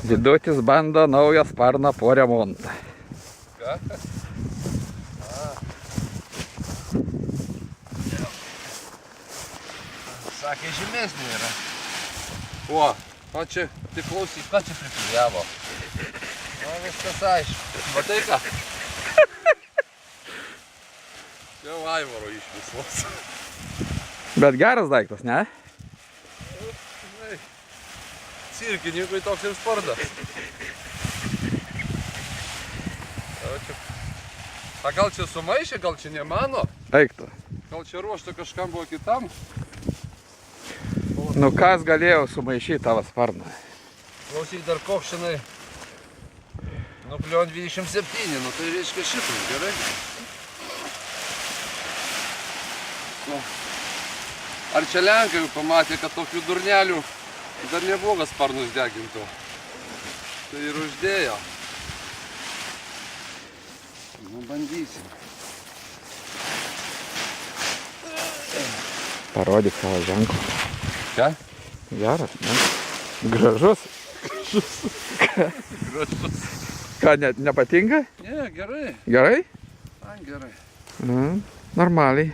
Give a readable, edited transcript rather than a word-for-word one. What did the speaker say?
Vidutis bando naują sparną po remontą. Ką? Sakė, žemesnė yra. O čia, tai klausyk, ką čia priklijavo? Viskas aišku. Matai ką? Jau Aivaro iš visos. Bet geras daiktas, ne? Žinai, cirkininkui toks ir spardas. A gal čia sumaišė, gal čia ne mano? Eik tu. Gal čia ruošta kažkam buvo kitam? Nu kas galėjo sumaišyti tavo sparną? Klausyk, dar kokšinai. Nu, plion 27, nu tai reiškia šitas, gerai? Nu. Ar čia Lenkai jau pamatė, kad tokių durnelių dar neblogas sparnus degintų? Tai ir uždėjo. Nu, bandysim. Parodyk savo ženklą. Ką? Geras, ne? Gražus. Gražus. Ką, nepatinka? Ne, gerai. Gerai? Man gerai. Normaliai.